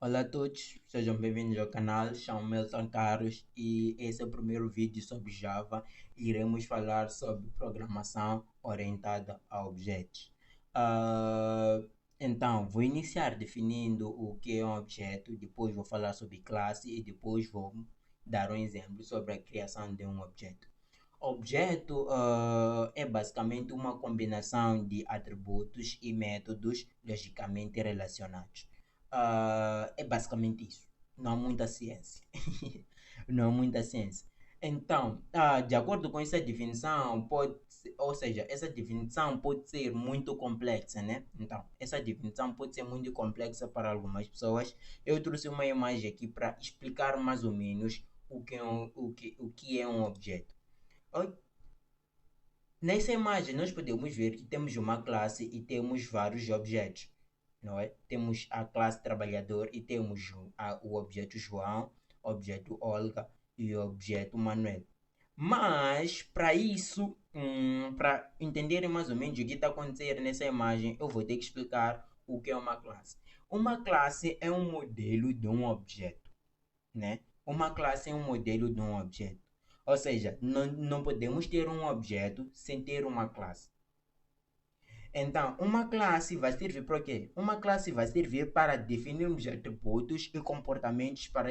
Olá a todos, sejam bem-vindos ao canal. Chamo Milton Carlos e esse é o primeiro vídeo sobre Java. Iremos falar sobre programação orientada a objetos. Ah, então, vou iniciar definindo o que é um objeto, depois vou falar sobre classe e depois vou dar um exemplo sobre a criação de um objeto. Objeto é basicamente uma combinação de atributos e métodos logicamente relacionados. É basicamente isso. Não há muita ciência. Não há muita ciência. Então, de acordo com essa definição, ou seja, essa definição pode ser muito complexa, né? Então, essa definição pode ser muito complexa para algumas pessoas. Eu trouxe uma imagem aqui para explicar mais ou menos o que é um objeto. Nessa imagem, nós podemos ver que temos uma classe e temos vários objetos, não é? Temos a classe trabalhador e temos o objeto João, objeto Olga e o objeto Manuel. Mas, para isso, para entenderem mais ou menos o que está acontecendo nessa imagem, eu vou ter que explicar o que é uma classe. Uma classe é um modelo de um objeto, né? Uma classe é um modelo de um objeto. Ou seja, não podemos ter um objeto sem ter uma classe. Então, uma classe vai servir para quê? Uma classe vai servir para definirmos atributos e comportamentos para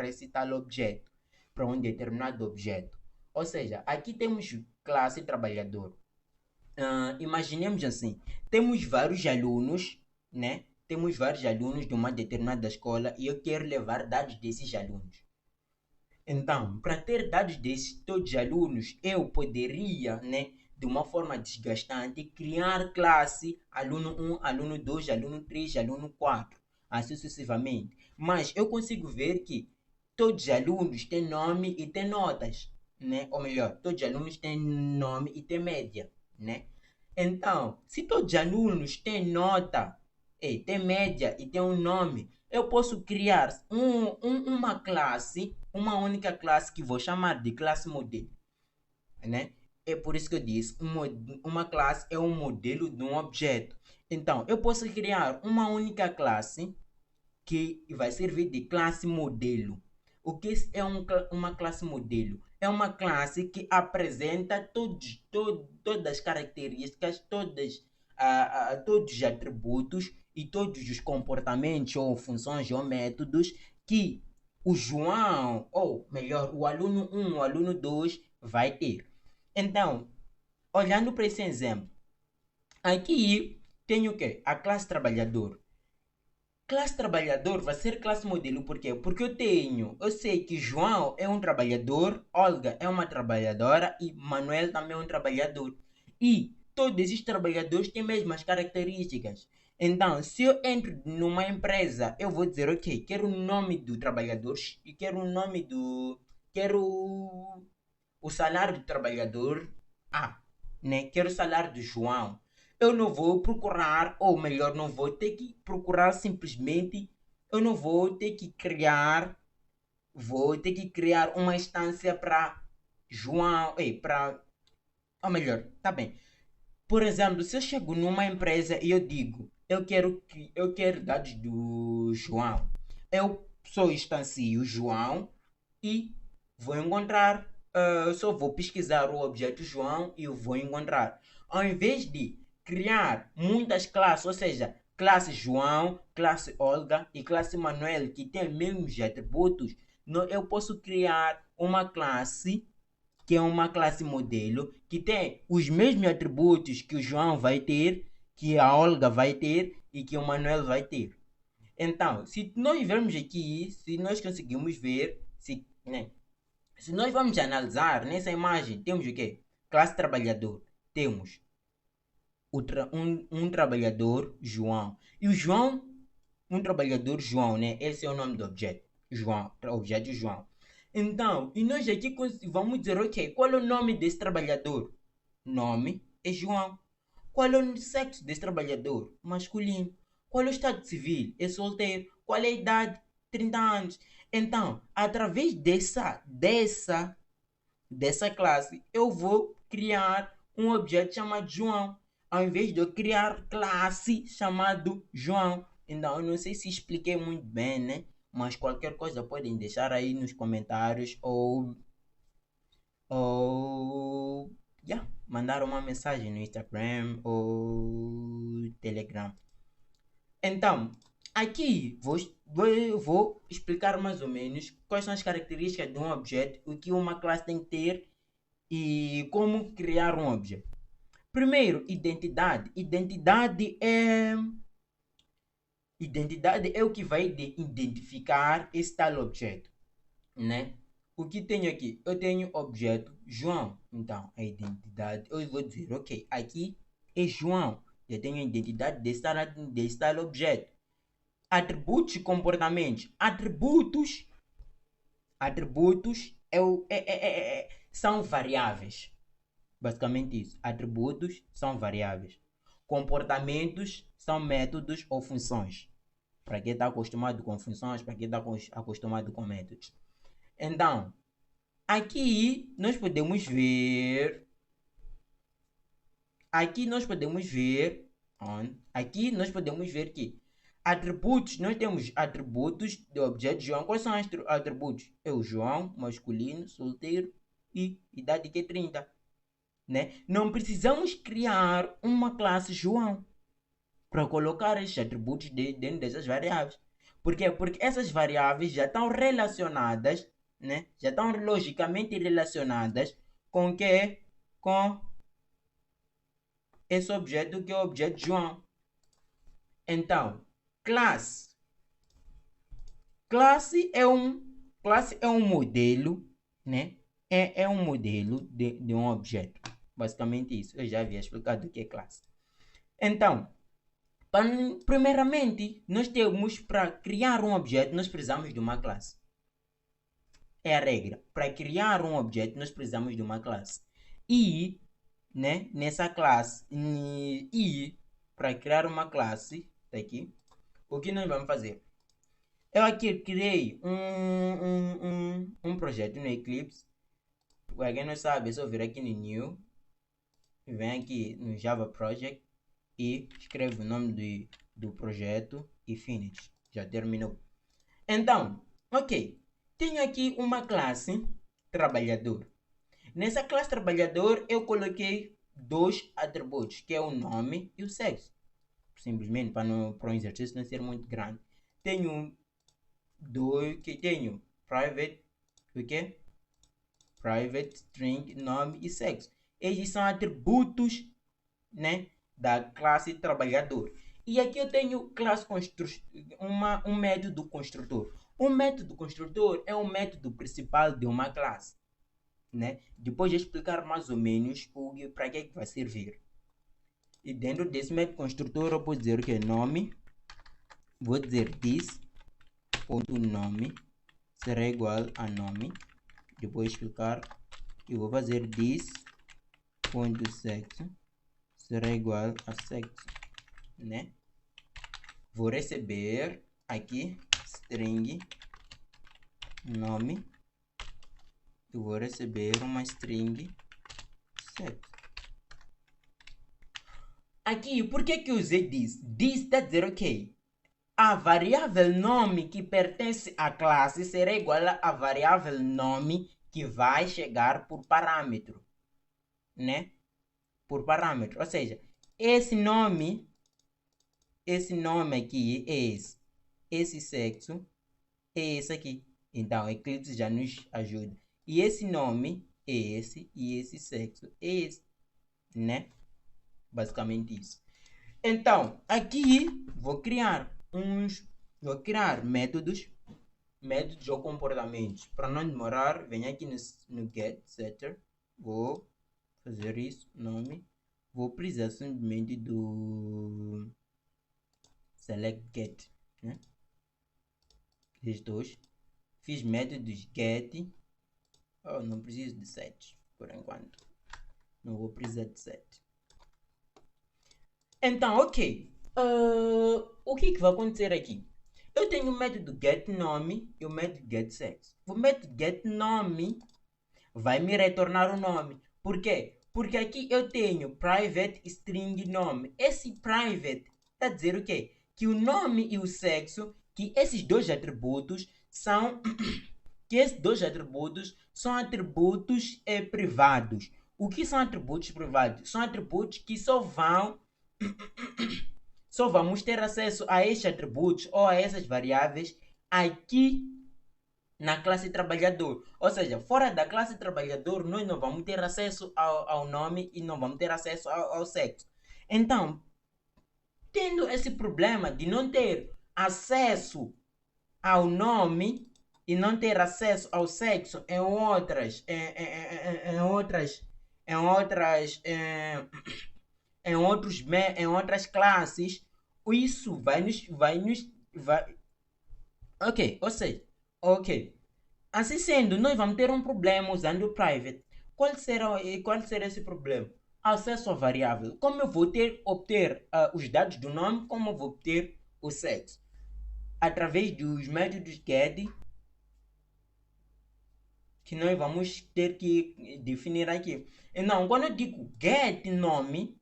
esse tal objeto, para um determinado objeto. Ou seja, aqui temos classe trabalhador. Imaginemos assim, temos vários alunos, né? Temos vários alunos de uma determinada escola e eu quero levar dados desses alunos. Então, para ter dados desses todos os alunos, eu poderia, né, de uma forma desgastante, criar classe aluno 1, aluno 2, aluno 3, aluno 4, assim sucessivamente. Mas eu consigo ver que todos os alunos têm nome e têm notas, né? Ou melhor, todos os alunos têm nome e têm média, né? Então, se todos os alunos têm nota, têm média e têm um nome, eu posso criar uma classe, uma única classe que vou chamar de classe modelo, né? É por isso que eu disse, uma classe é um modelo de um objeto. Então, eu posso criar uma única classe que vai servir de classe modelo. O que é uma classe modelo? É uma classe que apresenta todas as características, todos os atributos e todos os comportamentos ou funções ou métodos que o João, ou melhor, o aluno 1, o aluno 2 vai ter. Então, olhando para esse exemplo, aqui tem o quê? A classe trabalhador. Classe trabalhador vai ser classe modelo, por quê? Porque eu sei que João é um trabalhador, Olga é uma trabalhadora e Manuel também é um trabalhador. E todos esses trabalhadores têm as mesmas características. Então, se eu entro numa empresa, eu vou dizer, ok, quero o nome do trabalhador e quero o nome do. Quero o salário do trabalhador A, né? Quero o salário do João. Eu não vou procurar, ou melhor, não vou ter que procurar simplesmente, eu não vou ter que criar uma instância para João, ou melhor, tá bem. Por exemplo, se eu chego numa empresa e eu digo, eu quero dados do João, eu só instancio João e vou encontrar, só vou pesquisar o objeto João e eu vou encontrar. Ao invés de criar muitas classes, ou seja, classe João, classe Olga e classe Manuel, que tem os mesmos atributos, eu posso criar uma classe que é uma classe modelo, que tem os mesmos atributos que o João vai ter, que a Olga vai ter e que o Manuel vai ter. Então, se nós vermos aqui, se nós conseguimos ver, se nós vamos analisar nessa imagem, temos o quê? Classe trabalhador. Temos um trabalhador, João. E o João, um trabalhador, João, né? Esse é o nome do objeto. João, objeto João. Então, e nós aqui vamos dizer, ok, qual é o nome desse trabalhador? Nome é João. Qual é o sexo desse trabalhador? Masculino. Qual é o estado civil? É solteiro. Qual é a idade? 30 anos. Então, através dessa classe, eu vou criar um objeto chamado João, ao invés de eu criar classe chamado João. Então, eu não sei se expliquei muito bem, né? Mas qualquer coisa podem deixar aí nos comentários ou mandar uma mensagem no Instagram ou Telegram. Então, aqui vou explicar mais ou menos quais são as características de um objeto, o que uma classe tem que ter e como criar um objeto. Primeiro, identidade. Identidade é o que vai identificar esse tal objeto, né? O que tenho aqui? Eu tenho objeto João. Então, a identidade, eu vou dizer, ok, aqui é João. Eu tenho a identidade desse tal objeto. Atributos e comportamentos. Atributos são variáveis. Basicamente isso. Atributos são variáveis. Comportamentos são métodos ou funções. Para quem está acostumado com funções, para quem está acostumado com métodos. Então, aqui nós podemos ver. Aqui nós podemos ver que atributos, nós temos atributos do objeto João. Quais são os atributos? É o João, masculino, solteiro e idade que é 30. Né? Não precisamos criar uma classe João para colocar esses atributos dentro dessas variáveis. Por quê? Porque essas variáveis já estão relacionadas, né? Já estão logicamente relacionadas com o quê? Com esse objeto que é o objeto João. Então, classe é um modelo, né? É um modelo de um objeto. Basicamente isso. Eu já havia explicado o que é classe. Então, primeiramente, nós temos, para criar um objeto, nós precisamos de uma classe. É a regra. Para criar um objeto, nós precisamos de uma classe. E, né, nessa classe, para criar uma classe, tá aqui, o que nós vamos fazer? Eu aqui criei um projeto no Eclipse. Para quem não sabe, é só vir aqui no New, vem aqui no Java Project e escreve o nome do projeto e finish. Já terminou. Então, ok. Tenho aqui uma classe trabalhador. Nessa classe trabalhador eu coloquei dois atributos, que é o nome e o sexo. Simplesmente para um exercício não ser muito grande. Tenho private, o quê? Private, string, nome e sexo. Esses são atributos, né, da classe trabalhador. E aqui eu tenho classe um método construtor. O método construtor é o método principal de uma classe, né? Depois de explicar mais ou menos para que vai servir. E dentro desse método construtor eu vou dizer que é nome, vou dizer this.nome será igual a nome. Depois explicar que vou fazer this.sexo será igual a sexo, né? Vou receber aqui string nome e vou receber uma string sexo. Aqui, por que eu usei this? This está a dizer ok. A variável nome que pertence à classe será igual à variável nome que vai chegar por parâmetro, né? Por parâmetro, ou seja, esse nome aqui é esse sexo é esse aqui. Então, Eclipse já nos ajuda. E esse nome é esse e esse sexo é esse, né? Basicamente isso. Então, aqui vou criar métodos ou comportamentos. Para não demorar, venho aqui no get setter, vou fazer isso, nome, vou precisar simplesmente do select get, né? Esses dois. Fiz métodos get, não preciso de set por enquanto, não vou precisar de set. Então, ok, o que vai acontecer aqui? Eu tenho o método getNome e o método getSex. O método getNome vai me retornar o nome. Por quê? Porque aqui eu tenho private string nome. Esse private está a dizer o quê? que o nome e o sexo, que esses dois atributos são atributos privados. O que são atributos privados? São atributos que só vamos ter acesso a estes atributos ou a essas variáveis aqui na classe trabalhador. Ou seja, fora da classe trabalhador, nós não vamos ter acesso ao nome e não vamos ter acesso ao sexo. Então, tendo esse problema de não ter acesso ao nome e não ter acesso ao sexo em outras classes, isso vai. Ok, ou seja, ok. Assim sendo, nós vamos ter um problema usando o private. Qual será esse problema? Acesso à variável. Como eu vou obter os dados do nome, como eu vou obter o sexo? Através dos métodos get, que nós vamos ter que definir aqui. Então, quando eu digo get nome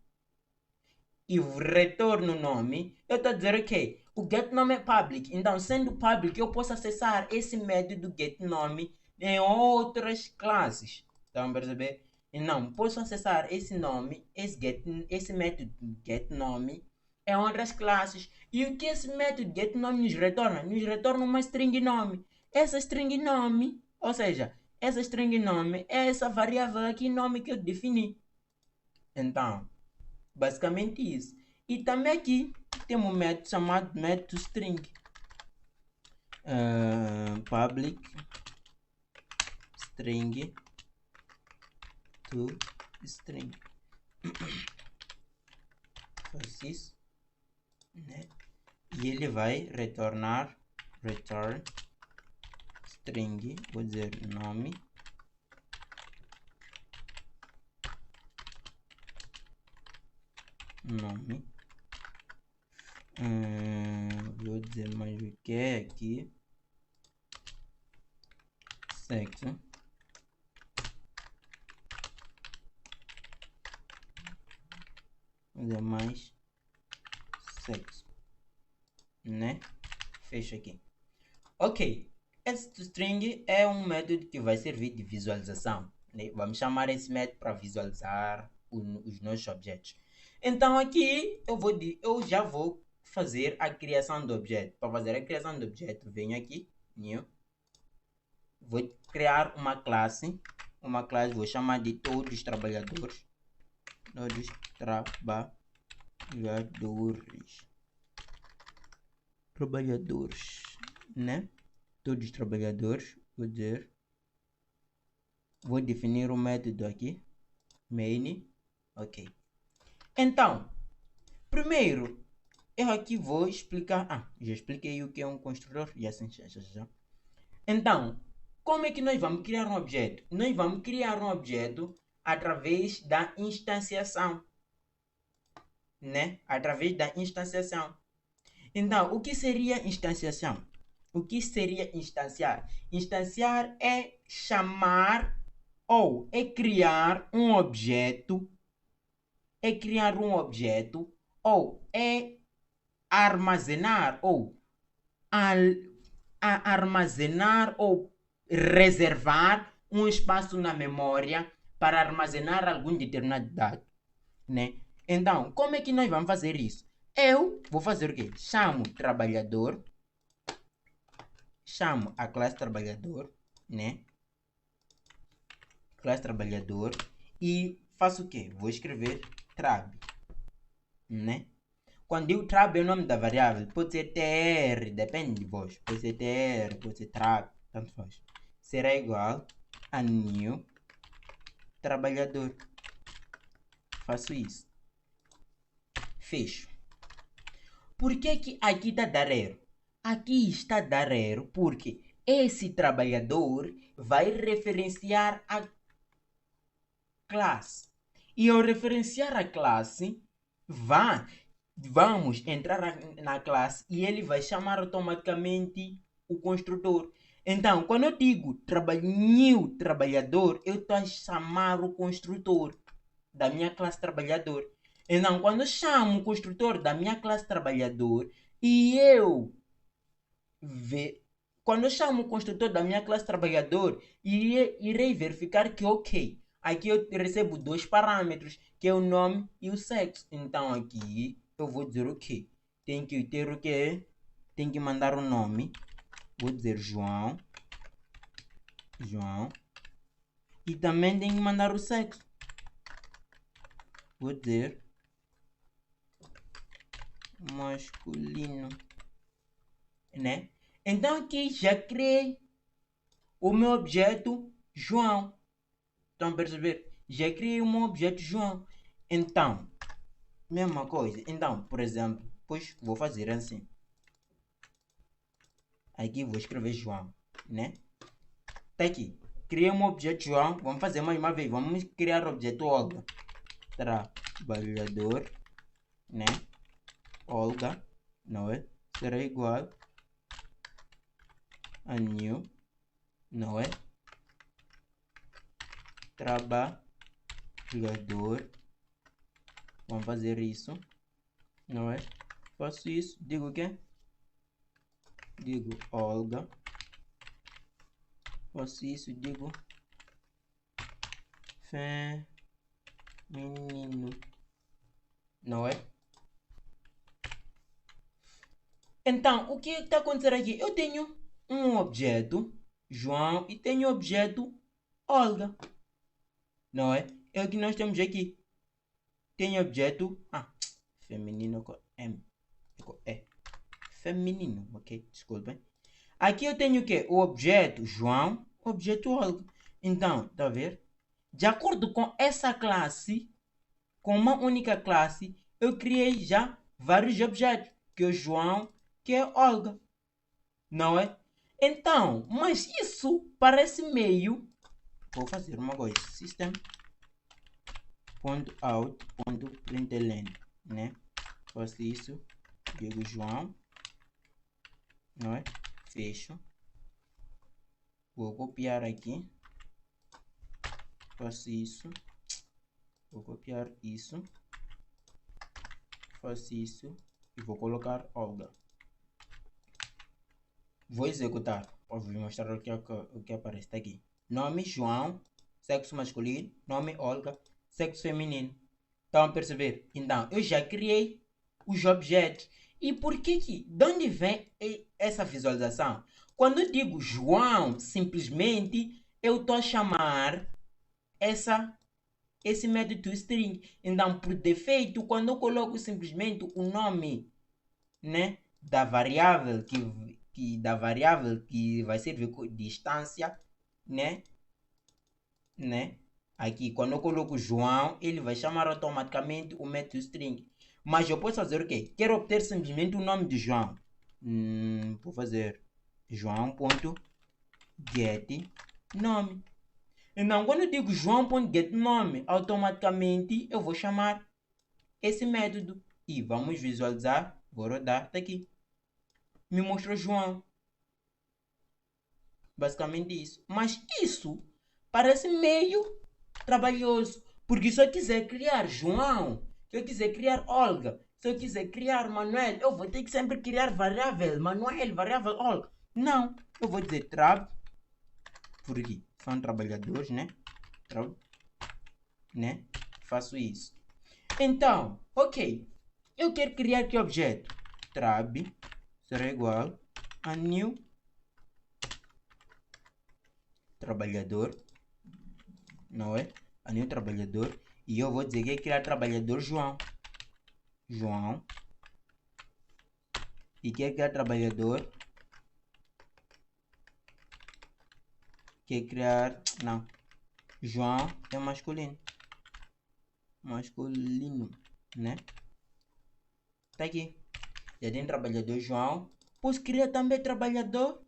e retorno nome, eu estou a dizer, ok, o get nome é public. Então, sendo public, eu posso acessar esse método get nome em outras classes. Estão a perceber? Então, posso acessar esse nome, esse método get nome em outras classes. E o que esse método get nome nos retorna? Nos retorna uma string nome. Essa string nome, ou seja, essa string nome é essa variável aqui, nome que eu defini. Então, basicamente isso. E também aqui temos um método chamado método string. Public string to string. Faz isso, né? E ele vai retorn string, vou dizer nome, vou dizer mais o que é aqui, sexo, vou dizer mais sexo, né? Fecha aqui. Ok, esse string é um método que vai servir de visualização, né? Vamos chamar esse método para visualizar os nossos objetos. Então aqui eu já vou fazer a criação do objeto. Para fazer a criação do objeto, venho aqui, new, vou criar uma classe, vou chamar de todos trabalhadores, né? Todos trabalhadores, vou definir um método aqui, main, ok. Então, primeiro, eu aqui vou explicar, já expliquei o que é um construtor, e assim já. Então, como é que nós vamos criar um objeto? Nós vamos criar um objeto através da instanciação, né? Através da instanciação. Então, o que seria instanciação? O que seria instanciar? Instanciar é chamar ou é criar um objeto, ou é armazenar ou armazenar ou reservar um espaço na memória para armazenar algum determinado dado, né? Então, como é que nós vamos fazer isso? Eu vou fazer o quê? Chamo trabalhador, chamo a classe trabalhador, né? Classe trabalhador, e faço o quê? Vou escrever trab, né? Quando digo trab é o nome da variável, pode ser tr, depende de vós, pode ser tr, pode ser trab, tanto faz. Será igual a new trabalhador. Faço isso. Fecho. Por que aqui está dar erro? Aqui está a dar erro porque esse trabalhador vai referenciar a classe. E ao referenciar a classe, vamos entrar na classe e ele vai chamar automaticamente o construtor. Então, quando eu digo new trabalhador, eu estou a chamar o construtor da minha classe trabalhador. Então, quando eu chamo o construtor da minha classe trabalhador, E eu quando eu chamo o construtor da minha classe trabalhador, irei verificar que, ok, aqui eu recebo dois parâmetros, que é o nome e o sexo. Então aqui eu vou dizer o quê? Tem que ter o quê? Tem que mandar o nome. Vou dizer João. João. E também tem que mandar o sexo. Vou dizer masculino. Né? Então aqui já criei o meu objeto João. Estão a perceber? Já criei um objeto João. Então, mesma coisa. Então, por exemplo, pois vou fazer assim. Aqui vou escrever João, né? Tá aqui. Criei um objeto João. Vamos fazer mais uma vez. Vamos criar o objeto Olga. Trabalhador, né? Olga, não é? Será igual a new, não é? Trabalhador. Vamos fazer isso, não é? Faço isso, digo o quê? Digo Olga. Faço isso, digo feminino, não é? Então, o que está acontecendo aqui? Eu tenho um objeto João e tenho o objeto Olga, não é? É o que nós temos aqui. Tem objeto feminino com M, com E, feminino, ok? Desculpem. Aqui eu tenho o que? O objeto João, objeto Olga. Então, tá a ver? De acordo com essa classe, com uma única classe, eu criei já vários objetos, que é o João, que é Olga, não é? Então, mas isso parece meio... Vou fazer uma coisa, system.out.println, né? Faço isso, digo João, não é? Fecho. Vou copiar aqui. Faço isso. Vou copiar isso. Faço isso. E vou colocar Olga. Vou executar. Vou mostrar o que aparece. Tá aqui. Nome João. Sexo masculino. Nome Olga. Sexo feminino. Estão a perceber? Então, eu já criei os objetos. E por que que... De onde vem essa visualização? Quando eu digo João, simplesmente eu estou a chamar esse método toString. Então, por defeito, quando eu coloco simplesmente o nome, né, da variável que vai servir como distância, né? Aqui, quando eu coloco João, ele vai chamar automaticamente o método string. Mas eu posso fazer o quê? Quero obter simplesmente o nome de João. Vou fazer João.getNome. Então, quando eu digo João.getNome, automaticamente eu vou chamar esse método. E vamos visualizar. Vou rodar. Tá aqui. Me mostrou João. Basicamente isso. Mas isso parece meio trabalhoso. Porque se eu quiser criar João, se eu quiser criar Olga, se eu quiser criar Manuel, eu vou ter que sempre criar variável Manuel, variável Olga. Não. Eu vou dizer trab. Porque são trabalhadores, né? Trab. Né? Faço isso. Então, ok. Eu quero criar que objeto? Trab será igual a new trabalhador, não é? A new trabalhador. E eu vou dizer que é criar trabalhador João. João. E que é criar trabalhador. Que é criar... Não. João é masculino. Masculino, né? Tá aqui. Já tem trabalhador João. Posso criar também trabalhador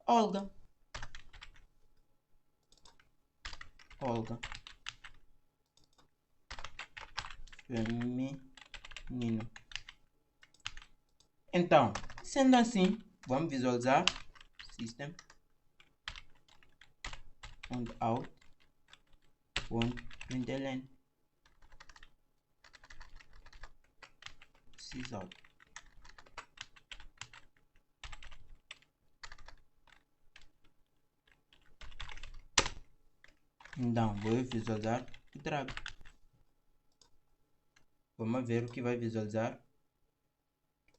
Olga. Olga. Feminino. Então, sendo assim, vamos visualizar system.out.println. Sysout. Então, vou visualizar e trago. Vamos ver o que vai visualizar.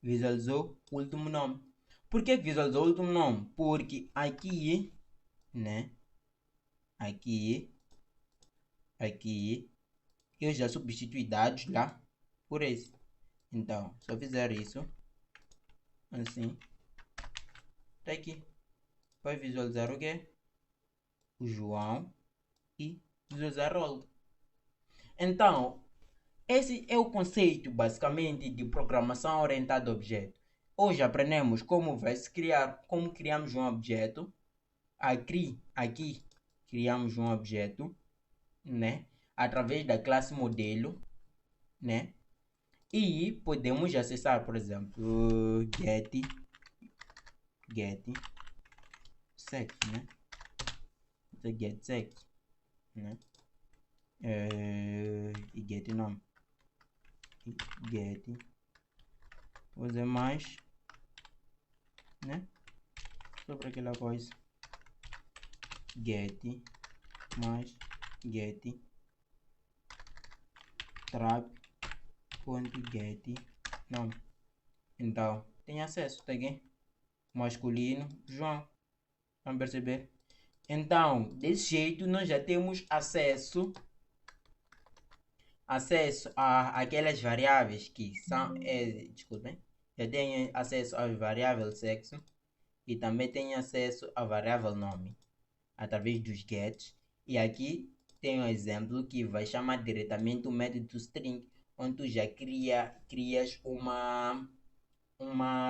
Visualizou o último nome. Por que visualizou o último nome? Porque aqui, né? Aqui, eu já substituí dados lá por esse. Então, se eu fizer isso, assim, tá aqui. Vai visualizar o quê? O João e visualizar a Olga. Então, esse é o conceito, basicamente, de programação orientada a objeto. Hoje aprendemos como vai se criar, como criamos um objeto. Aqui criamos um objeto, né? Através da classe modelo, né? E podemos acessar, por exemplo, get sex, né? Get sex, né? E get nome. Get, vou dizer mais, né? Sobre aquela coisa. Get mais get trap.get nome. Então, tem acesso, tá aqui? Masculino, João. Vamos perceber? Então, desse jeito, nós já temos acesso a aquelas variáveis que são, desculpem, já tenho acesso à variável sexo e também tenho acesso à variável nome através dos gets. E aqui tem um exemplo que vai chamar diretamente o método string, onde tu já crias uma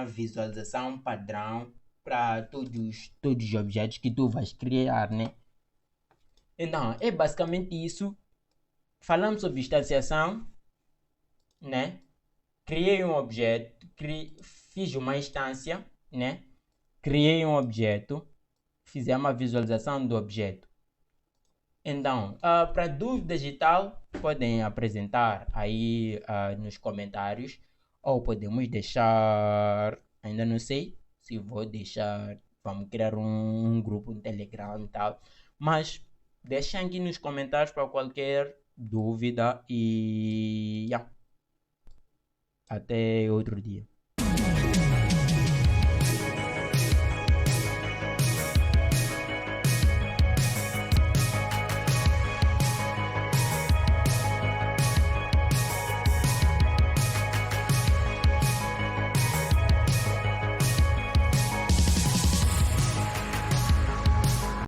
visualização padrão para todos os objetos que tu vais criar, né? Então, é basicamente isso. Falamos sobre instanciação, né? Criei um objeto, fiz uma instância, né? Criei um objeto, fiz uma visualização do objeto. Então, para dúvidas e tal, podem apresentar aí nos comentários, ou podemos deixar, ainda não sei se vou deixar, vamos criar um grupo no Telegram e tal, mas deixem aqui nos comentários para qualquer dúvida e até outro dia.